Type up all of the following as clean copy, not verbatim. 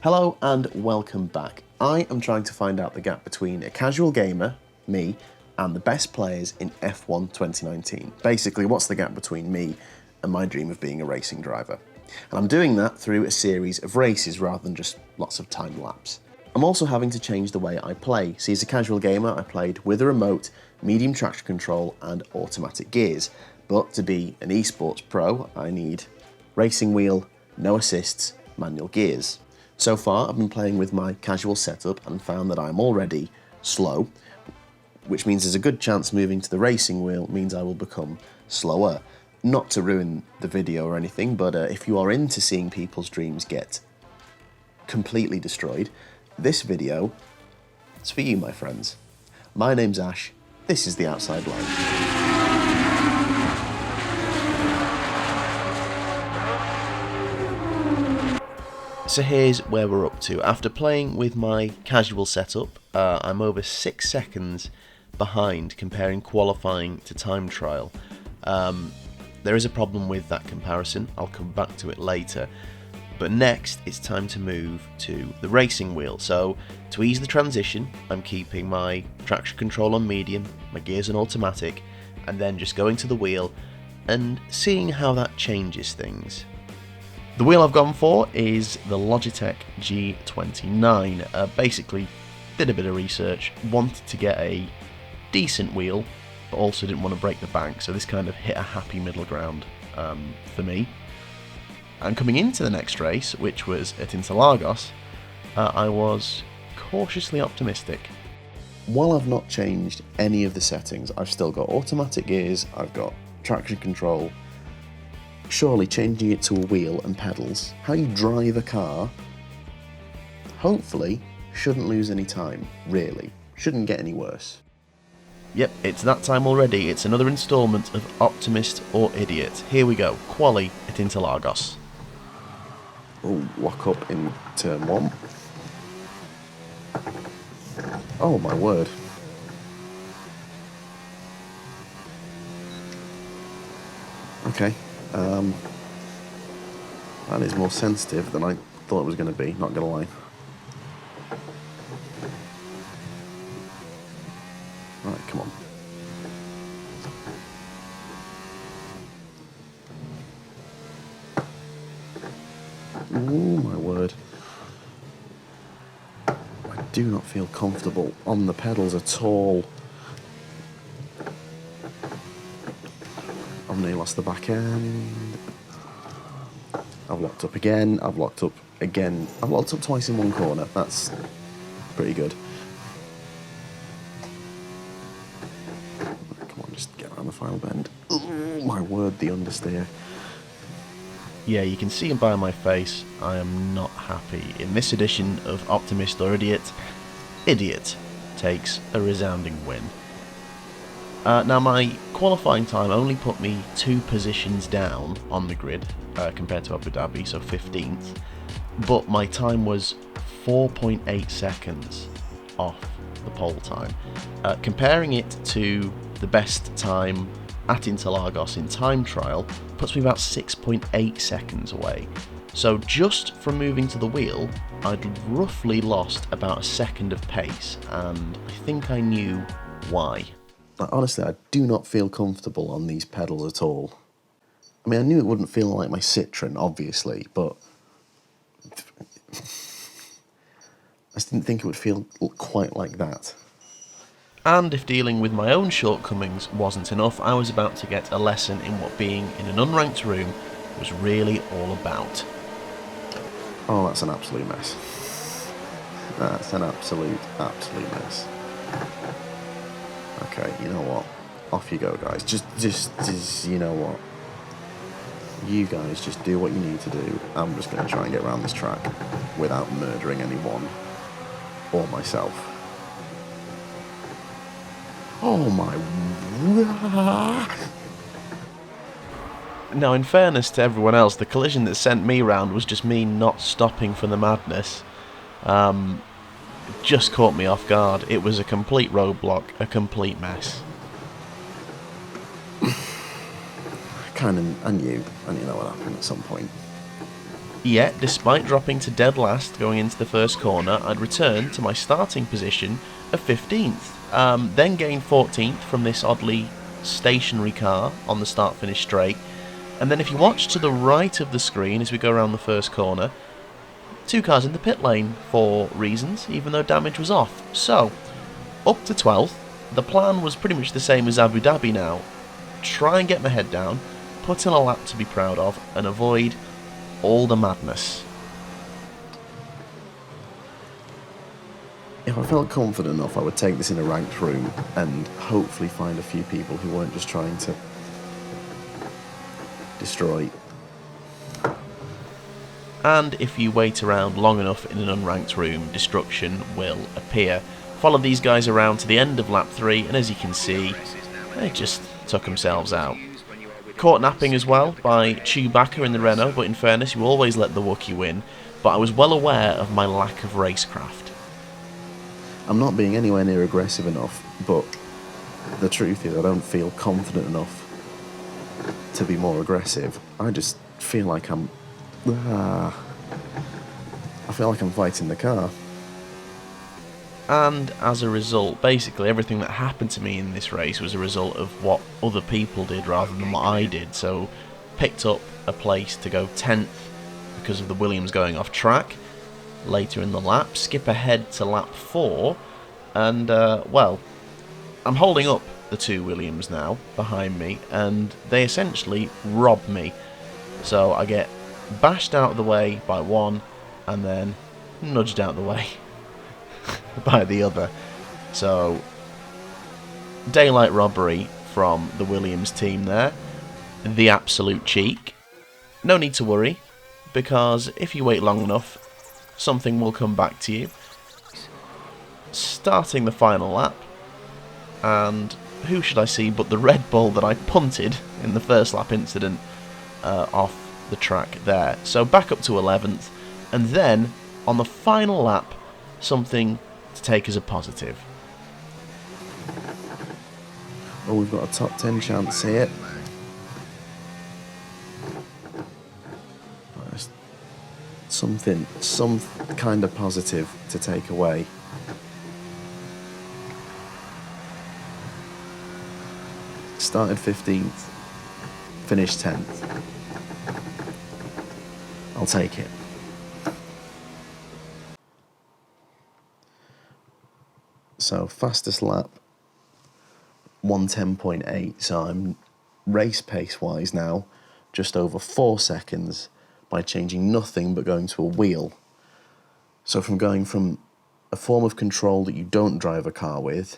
Hello and welcome back. I am trying to find out the gap between a casual gamer, me, and the best players in F1 2019. Basically, what's the gap between me and my dream of being a racing driver? And I'm doing that through a series of races rather than just lots of time lapse. I'm also having to change the way I play. See, as a casual gamer, I played with a remote, medium traction control and automatic gears. But to be an esports pro, I need racing wheel, no assists, manual gears. So far, I've been playing with my casual setup and found that I'm already slow, which means there's a good chance moving to the racing wheel means I will become slower. Not to ruin the video or anything, but if you are into seeing people's dreams get completely destroyed, this video is for you, my friends. My name's Ash, this is The Outside Line. So here's where we're up to. After playing with my casual setup, I'm over 6 seconds behind comparing qualifying to time trial. There is a problem with that comparison, I'll come back to it later. But next, it's time to move to the racing wheel. So to ease the transition, I'm keeping my traction control on medium, my gears on automatic, and then just going to the wheel and seeing how that changes things. The wheel I've gone for is the Logitech G29. Basically, did a bit of research, wanted to get a decent wheel, but also didn't want to break the bank, so this kind of hit a happy middle ground for me. And coming into the next race, which was at Interlagos, I was cautiously optimistic. While I've not changed any of the settings, I've still got automatic gears, I've got traction control. Surely changing it to a wheel and pedals, how you drive a car, hopefully shouldn't lose any time, really. Shouldn't get any worse. Yep, it's that time already. It's another instalment of Optimist or Idiot. Here we go, quali at Interlagos. Oh, lock up in turn 1. Oh my word. Okay. That is more sensitive than I thought it was going to be, not going to lie. Right, come on. Ooh, my word. I do not feel comfortable on the pedals at all. I've nearly lost the back end. I've locked up again, I've locked up again. I've locked up twice in one corner, that's pretty good. Come on, just get around the final bend. Oh my word, the understeer. Yeah, you can see by my face, I am not happy. In this edition of Optimist or Idiot, Idiot takes a resounding win. Now my qualifying time only put me 2 positions down on the grid compared to Abu Dhabi, so 15th, but my time was 4.8 seconds off the pole time. Comparing it to the best time at Interlagos in time trial puts me about 6.8 seconds away. So just from moving to the wheel, I'd roughly lost about a second of pace, and I think I knew why. Honestly, I do not feel comfortable on these pedals at all. I mean, I knew it wouldn't feel like my Citroen, obviously, but I just didn't think it would feel quite like that. And if dealing with my own shortcomings wasn't enough, I was about to get a lesson in what being in an unranked room was really all about. Oh, that's an absolute mess. That's an absolute mess. Okay, you know what? Off you go, guys. Just you know what? You guys just do what you need to do. I'm just going to try and get around this track without murdering anyone or myself. Oh my... Now, in fairness to everyone else, the collision that sent me round was just me not stopping for the madness. Just caught me off guard. It was a complete roadblock, a complete mess. I knew what happened at some point. Yet, despite dropping to dead last going into the first corner, I'd returned to my starting position of 15th, then gained 14th from this oddly stationary car on the start-finish straight, and then if you watch to the right of the screen as we go around the first corner, 2 cars in the pit lane for reasons, even though damage was off. So, up to 12th, the plan was pretty much the same as Abu Dhabi now. Try and get my head down, put in a lap to be proud of, and avoid all the madness. If I felt confident enough, I would take this in a ranked room and hopefully find a few people who weren't just trying to destroy. And if you wait around long enough in an unranked room, destruction will appear. Followed these guys around to the end of lap 3, and as you can see, they just took themselves out. Caught napping as well by Chewbacca in the Renault, but in fairness, you always let the Wookiee win. But I was well aware of my lack of racecraft. I'm not being anywhere near aggressive enough, but the truth is I don't feel confident enough to be more aggressive. I just feel like I feel like I'm fighting the car. And as a result, basically everything that happened to me in this race was a result of what other people did rather than what I did. So, picked up a place to go 10th because of the Williams going off track later in the lap, skip ahead to lap 4, and, well, I'm holding up the 2 Williams now behind me, and they essentially rob me. So I get bashed out of the way by one, and then nudged out of the way by the other. So, daylight robbery from the Williams team there. The absolute cheek. No need to worry, because if you wait long enough, something will come back to you. Starting the final lap, and who should I see but the Red Bull that I punted in the first lap incident off the track there. So back up to 11th, and then on the final lap, something to take as a positive. Oh, we've got a top 10 chance here. Some kind of positive to take away. Started 15th, finished 10th. I'll take it. So, fastest lap, 1:10.8. So I'm race pace wise now, just over 4 seconds by changing nothing but going to a wheel. So from going from a form of control that you don't drive a car with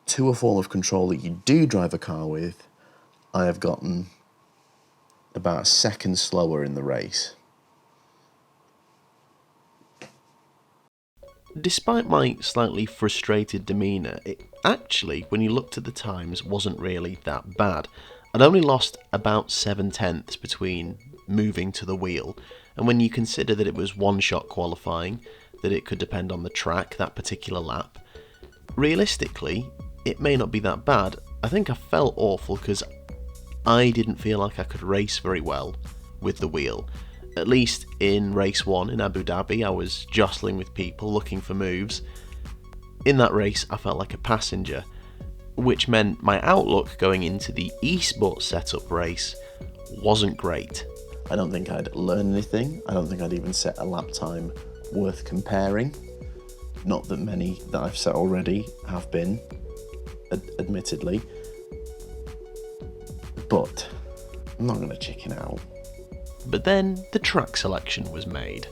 to a form of control that you do drive a car with, I have gotten about a second slower in the race. Despite my slightly frustrated demeanour, it actually, when you looked at the times, wasn't really that bad. I'd only lost about 7/10 between moving to the wheel, and when you consider that it was one-shot qualifying, that it could depend on the track that particular lap, realistically, it may not be that bad. I think I felt awful because I didn't feel like I could race very well with the wheel. At least in race 1 in Abu Dhabi, I was jostling with people looking for moves. In that race, I felt like a passenger, which meant my outlook going into the ESPORTS setup race wasn't great. I don't think I'd learn anything. I don't think I'd even set a lap time worth comparing. Not that many that I've set already have been, admittedly. But I'm not going to chicken out. But then the track selection was made.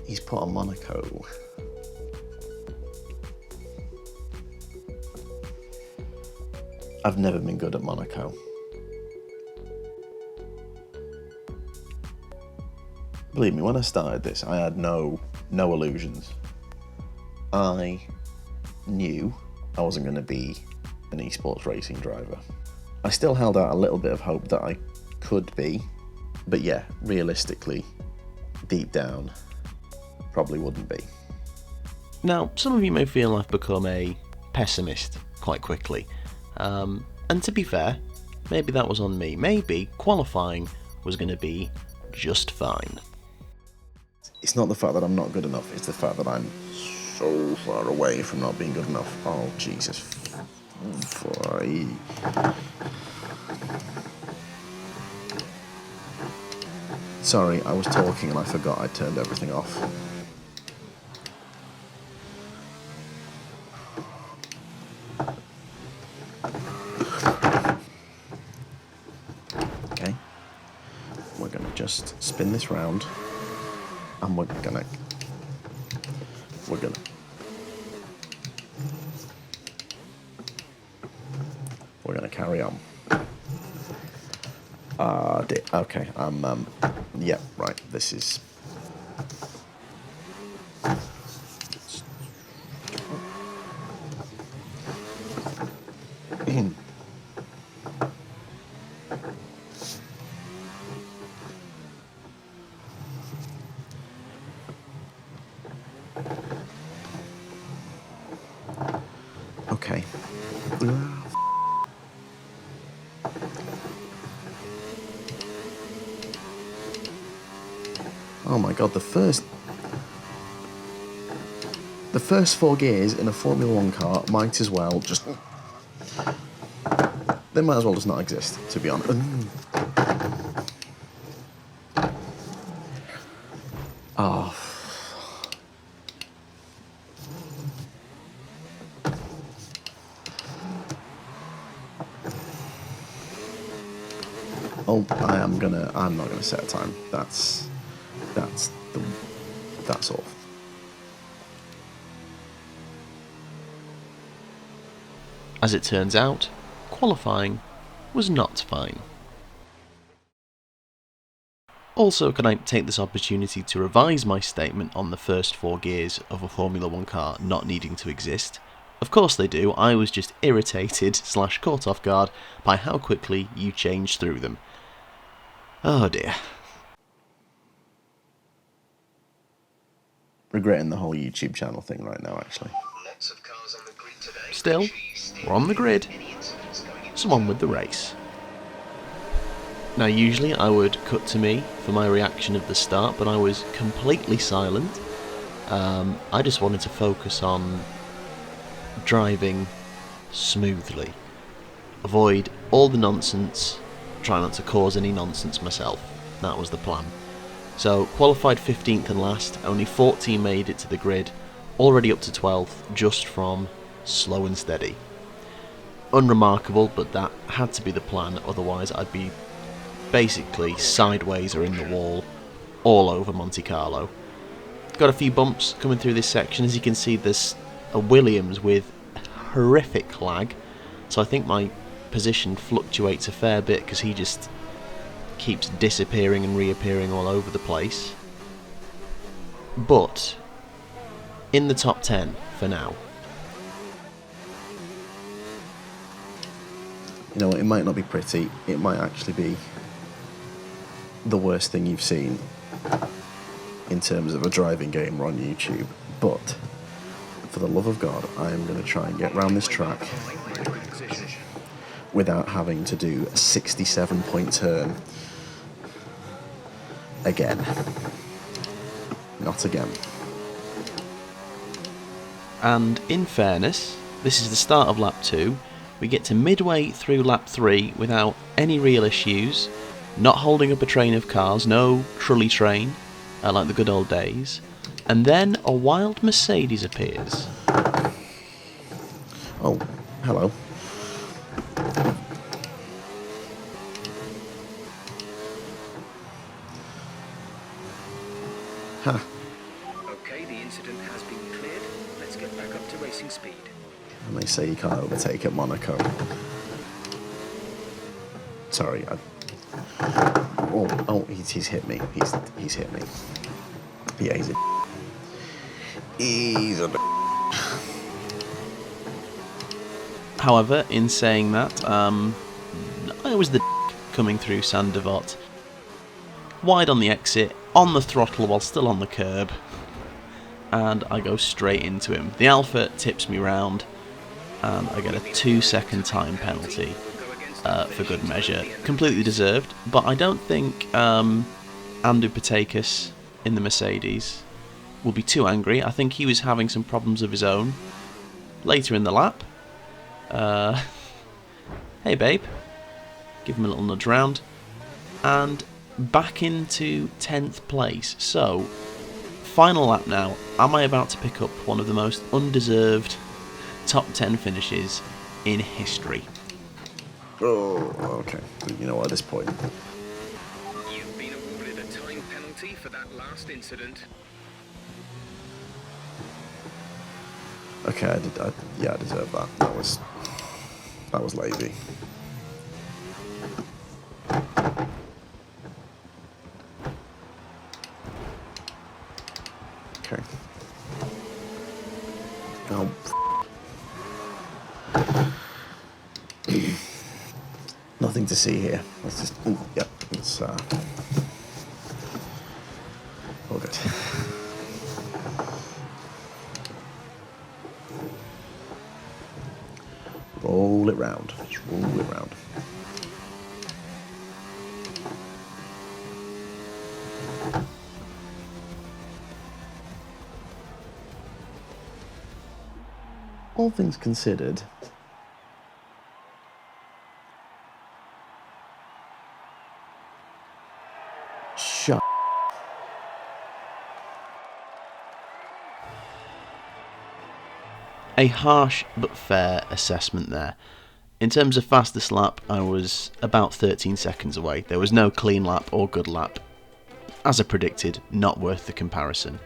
He's put on Monaco. I've never been good at Monaco. Believe me, when I started this, I had no illusions. I knew I wasn't going to be an esports racing driver. I still held out a little bit of hope that I could be, but yeah, realistically, deep down, probably wouldn't be. Now, some of you may feel I've become a pessimist quite quickly. And to be fair, maybe that was on me. Maybe qualifying was going to be just fine. It's not the fact that I'm not good enough, it's the fact that I'm so far away from not being good enough. Oh, Jesus. Sorry, I was talking and I forgot I turned everything off. Okay. We're gonna just spin this round and we're gonna carry on. Okay, yeah, right, this is... Okay. Oh my god, the first 4 gears in a Formula 1 car might as well just... They might as well just not exist, to be honest. Oh. Oh, I'm not gonna set a time. That's all. As it turns out, qualifying was not fine. Also, can I take this opportunity to revise my statement on the first 4 gears of a Formula 1 car not needing to exist? Of course they do, I was just irritated / caught off guard by how quickly you change through them. Oh dear. Regretting the whole YouTube channel thing right now, actually. Still, we're on the grid, so on with the race. Now usually I would cut to me for my reaction at the start, but I was completely silent. I just wanted to focus on driving smoothly. Avoid all the nonsense, try not to cause any nonsense myself. That was the plan. So, qualified 15th and last, only 14 made it to the grid, already up to 12th, just from slow and steady. Unremarkable, but that had to be the plan, otherwise I'd be basically sideways or in the wall all over Monte Carlo. Got a few bumps coming through this section. As you can see, there's a Williams with horrific lag, so I think my position fluctuates a fair bit because he just keeps disappearing and reappearing all over the place. But in the top 10 for now. You know, it might not be pretty, it might actually be the worst thing you've seen in terms of a driving game on YouTube, but for the love of God, I am going to try and get round this track without having to do a 67-point turn again. Not again. And in fairness, this is the start of lap 2. We get to midway through lap 3 without any real issues, not holding up a train of cars, no trolley train, like the good old days. And then a wild Mercedes appears. Oh, hello. Huh. Okay, the incident has been cleared. Let's get back up to racing speed. And they say you can't overtake at Monaco. Sorry, he's hit me. He's hit me. Yeah, he's a However, in saying that, I was the coming through Sandevot. Wide on the exit, on the throttle while still on the curb, and I go straight into him. The Alpha tips me round, and I get a 2-second time penalty for good measure. Completely deserved, but I don't think Andy Patakis in the Mercedes will be too angry. I think he was having some problems of his own later in the lap. Hey babe, give him a little nudge round, and back into 10th place. So, final lap now. Am I about to pick up one of the most undeserved top 10 finishes in history? Oh, okay. You know what, at this point... You've been awarded a time penalty for that last incident. Okay, I deserve that. That was lazy. Okay. Oh. Nothing to see here. Let's just. Yep. It's all good. Roll it round. Just roll it round. All things considered, shut. A harsh but fair assessment there. In terms of fastest lap, I was about 13 seconds away. There was no clean lap or good lap. As I predicted, not worth the comparison.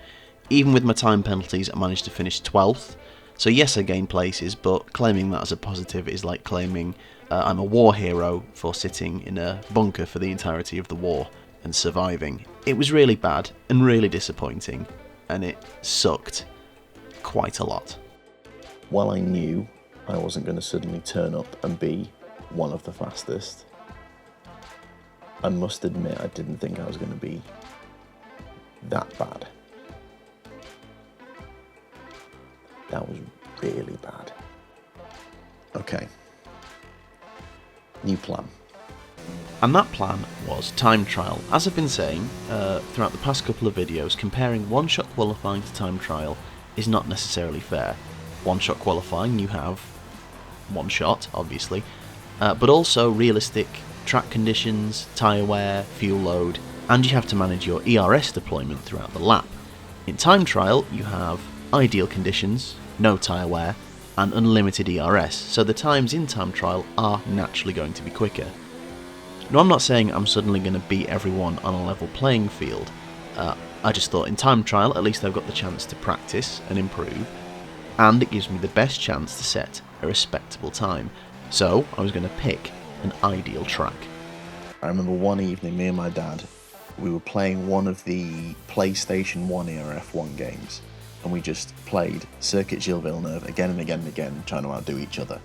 Even with my time penalties, I managed to finish 12th. So yes, I gained places, but claiming that as a positive is like claiming I'm a war hero for sitting in a bunker for the entirety of the war and surviving. It was really bad and really disappointing, and it sucked quite a lot. While I knew I wasn't going to suddenly turn up and be one of the fastest, I must admit I didn't think I was going to be that bad. That was really bad. Okay. New plan. And that plan was time trial. As I've been saying throughout the past couple of videos, comparing one-shot qualifying to time trial is not necessarily fair. One-shot qualifying, you have one shot, obviously, but also realistic track conditions, tyre wear, fuel load, and you have to manage your ERS deployment throughout the lap. In time trial, you have ideal conditions, no tyre wear, and unlimited ERS, so the times in time trial are naturally going to be quicker. Now, I'm not saying I'm suddenly going to beat everyone on a level playing field. I just thought in time trial, at least I've got the chance to practice and improve, and it gives me the best chance to set a respectable time. So I was going to pick an ideal track. I remember one evening, me and my dad, we were playing one of the PlayStation 1 era F1 games, and we just played Circuit Gilles Villeneuve again and again and again, trying to outdo each other.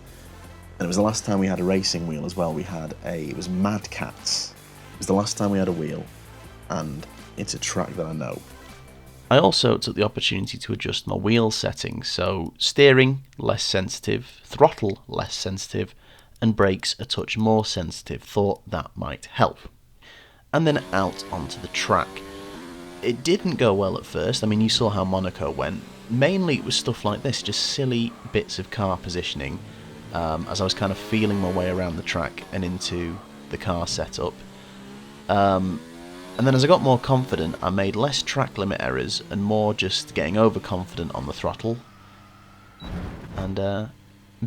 And it was the last time we had a racing wheel as well. It was Mad Cats. It was the last time we had a wheel, and it's a track that I know. I also took the opportunity to adjust my wheel settings, so steering less sensitive, throttle less sensitive, and brakes a touch more sensitive. Thought that might help. And then out onto the track. It didn't go well at first. I mean, you saw how Monaco went. Mainly it was stuff like this, just silly bits of car positioning, as I was kind of feeling my way around the track and into the car setup. And then as I got more confident, I made less track limit errors and more just getting overconfident on the throttle and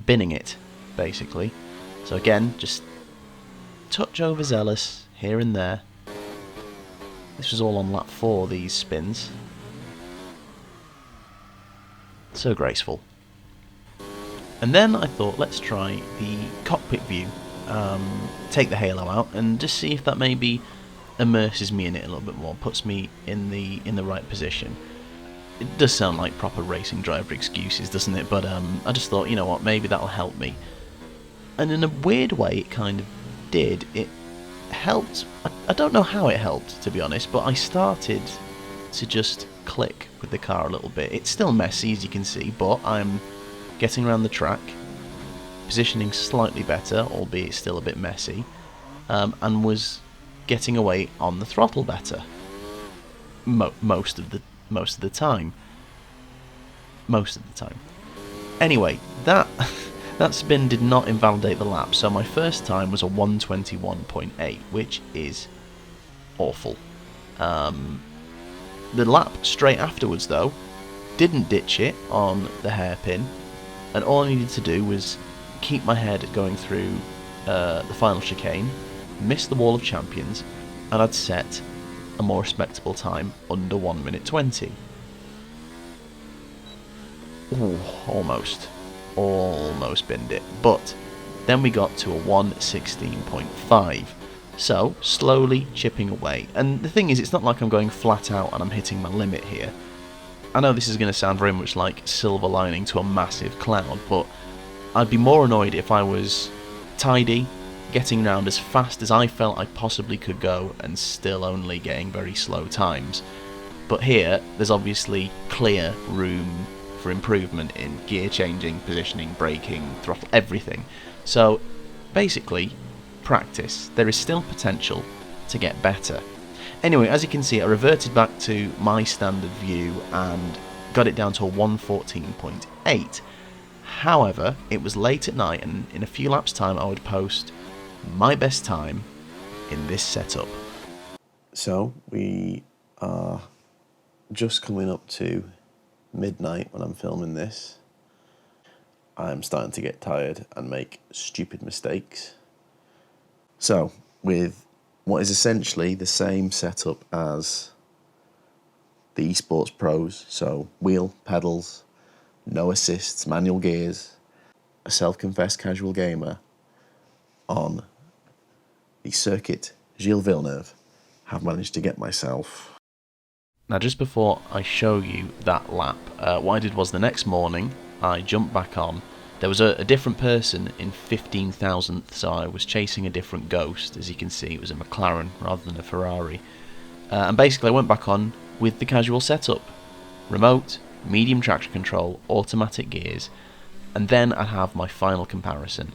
binning it, basically. So again, just touch overzealous here and there. This was all on lap 4, these spins. So graceful. And then I thought, let's try the cockpit view. Take the halo out and just see if that maybe immerses me in it a little bit more, puts me in the right position. It does sound like proper racing driver excuses, doesn't it? But I just thought, you know what, maybe that'll help me. And in a weird way, it kind of did. It helped. I don't know how it helped, to be honest, but I started to just click with the car a little bit. It's still messy, as you can see, but I'm getting around the track, positioning slightly better, albeit still a bit messy, and was getting away on the throttle better. most of the time. Anyway, that spin did not invalidate the lap, so my first time was a 1:21.8, which is awful. The lap straight afterwards, though, didn't ditch it on the hairpin, and all I needed to do was keep my head going through the final chicane, miss the wall of champions, and I'd set a more respectable time under 1:20. Ooh, almost binned it, but then we got to a 1:16.5, so slowly chipping away. And the thing is, it's not like I'm going flat out and I'm hitting my limit here. I know this is going to sound very much like silver lining to a massive cloud, but I'd be more annoyed if I was tidy, getting round as fast as I felt I possibly could go, and still only getting very slow times. But here, there's obviously clear room for improvement in gear changing, positioning, braking, throttle, everything. So basically, practice. There is still potential to get better. Anyway, as you can see, I reverted back to my standard view and got it down to a 1:14.8. However, it was late at night, and in a few laps' time I would post my best time in this setup. So we are just coming up to midnight when I'm filming this. I'm starting to get tired and make stupid mistakes. So, with what is essentially the same setup as the eSports Pros, so wheel, pedals, no assists, manual gears, a self-confessed casual gamer on the circuit Gilles Villeneuve, have managed to get myself. Now, just before I show you that lap, what I did was the next morning I jumped back on. There was a different person in 15,000th, so I was chasing a different Ghost. As you can see, it was a McLaren rather than a Ferrari. And basically I went back on with the casual setup. Remote, medium traction control, automatic gears, and then I'd have my final comparison.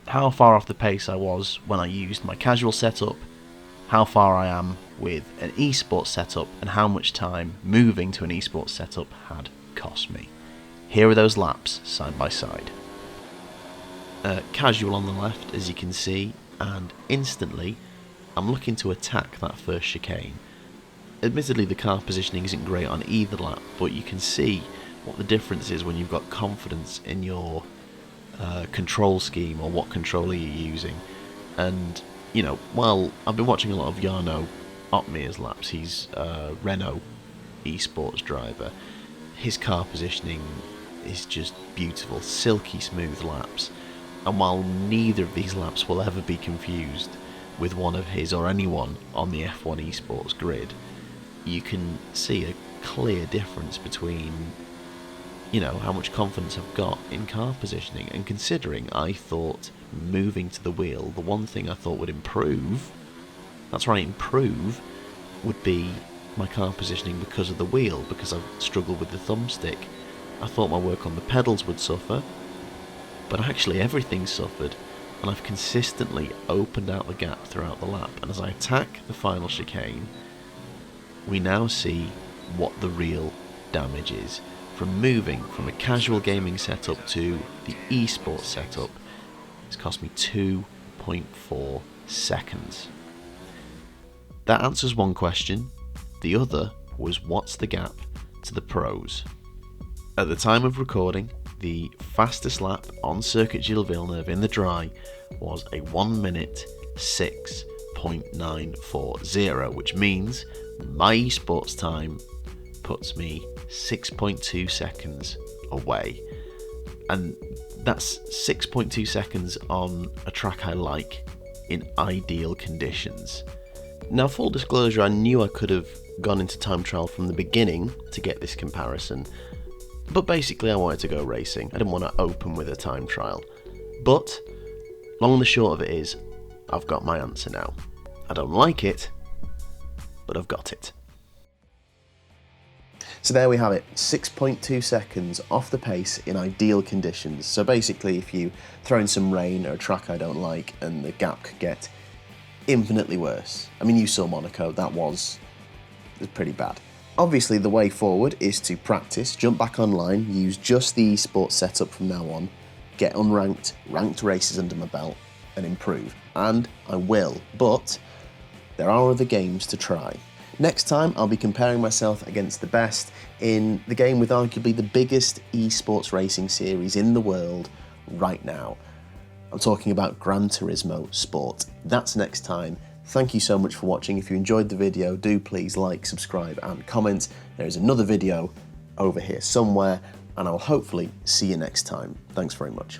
How far off the pace I was when I used my casual setup, how far I am with an eSports setup, and how much time moving to an eSports setup had cost me. Here are those laps side by side. Casual on the left, as you can see, and instantly I'm looking to attack that first chicane. Admittedly, the car positioning isn't great on either lap, but you can see what the difference is when you've got confidence in your control scheme or what controller you're using. And you know, while I've been watching a lot of Jarno Opmeer's laps, he's a Renault eSports driver, his car positioning is just beautiful, silky smooth laps. And while neither of these laps will ever be confused with one of his or anyone on the F1 eSports grid, you can see a clear difference between, you know, how much confidence I've got in car positioning. And considering I thought moving to the wheel, the one thing I thought would improve, that's right, improve, would be my car positioning because of the wheel, because I've struggled with the thumbstick. I thought my work on the pedals would suffer, but actually everything suffered, and I've consistently opened out the gap throughout the lap. And as I attack the final chicane, we now see what the real damage is. From moving from a casual gaming setup to the eSports setup, it's cost me 2.4 seconds. That answers one question. The other was, what's the gap to the pros? At the time of recording, the fastest lap on Circuit Gilles Villeneuve in the dry was a 1 minute 6.940, which means my eSports time puts me 6.2 seconds away. And that's 6.2 seconds on a track I like in ideal conditions. Now, full disclosure, I knew I could have gone into time trial from the beginning to get this comparison, but basically I wanted to go racing. I didn't want to open with a time trial. But long and the short of it is, I've got my answer now. I don't like it, but I've got it. So there we have it, 6.2 seconds off the pace in ideal conditions. So basically, if you throw in some rain or a track I don't like, and the gap could get infinitely worse. I mean, you saw Monaco, that was was pretty bad. Obviously, the way forward is to practice, jump back online, use just the esports setup from now on, get unranked, ranked races under my belt, and improve. And I will, but there are other games to try. Next time, I'll be comparing myself against the best in the game with arguably the biggest esports racing series in the world right now. I'm talking about Gran Turismo Sport. That's next time. Thank you so much for watching. If you enjoyed the video, do please like, subscribe, and comment. There is another video over here somewhere, and I'll hopefully see you next time. Thanks very much.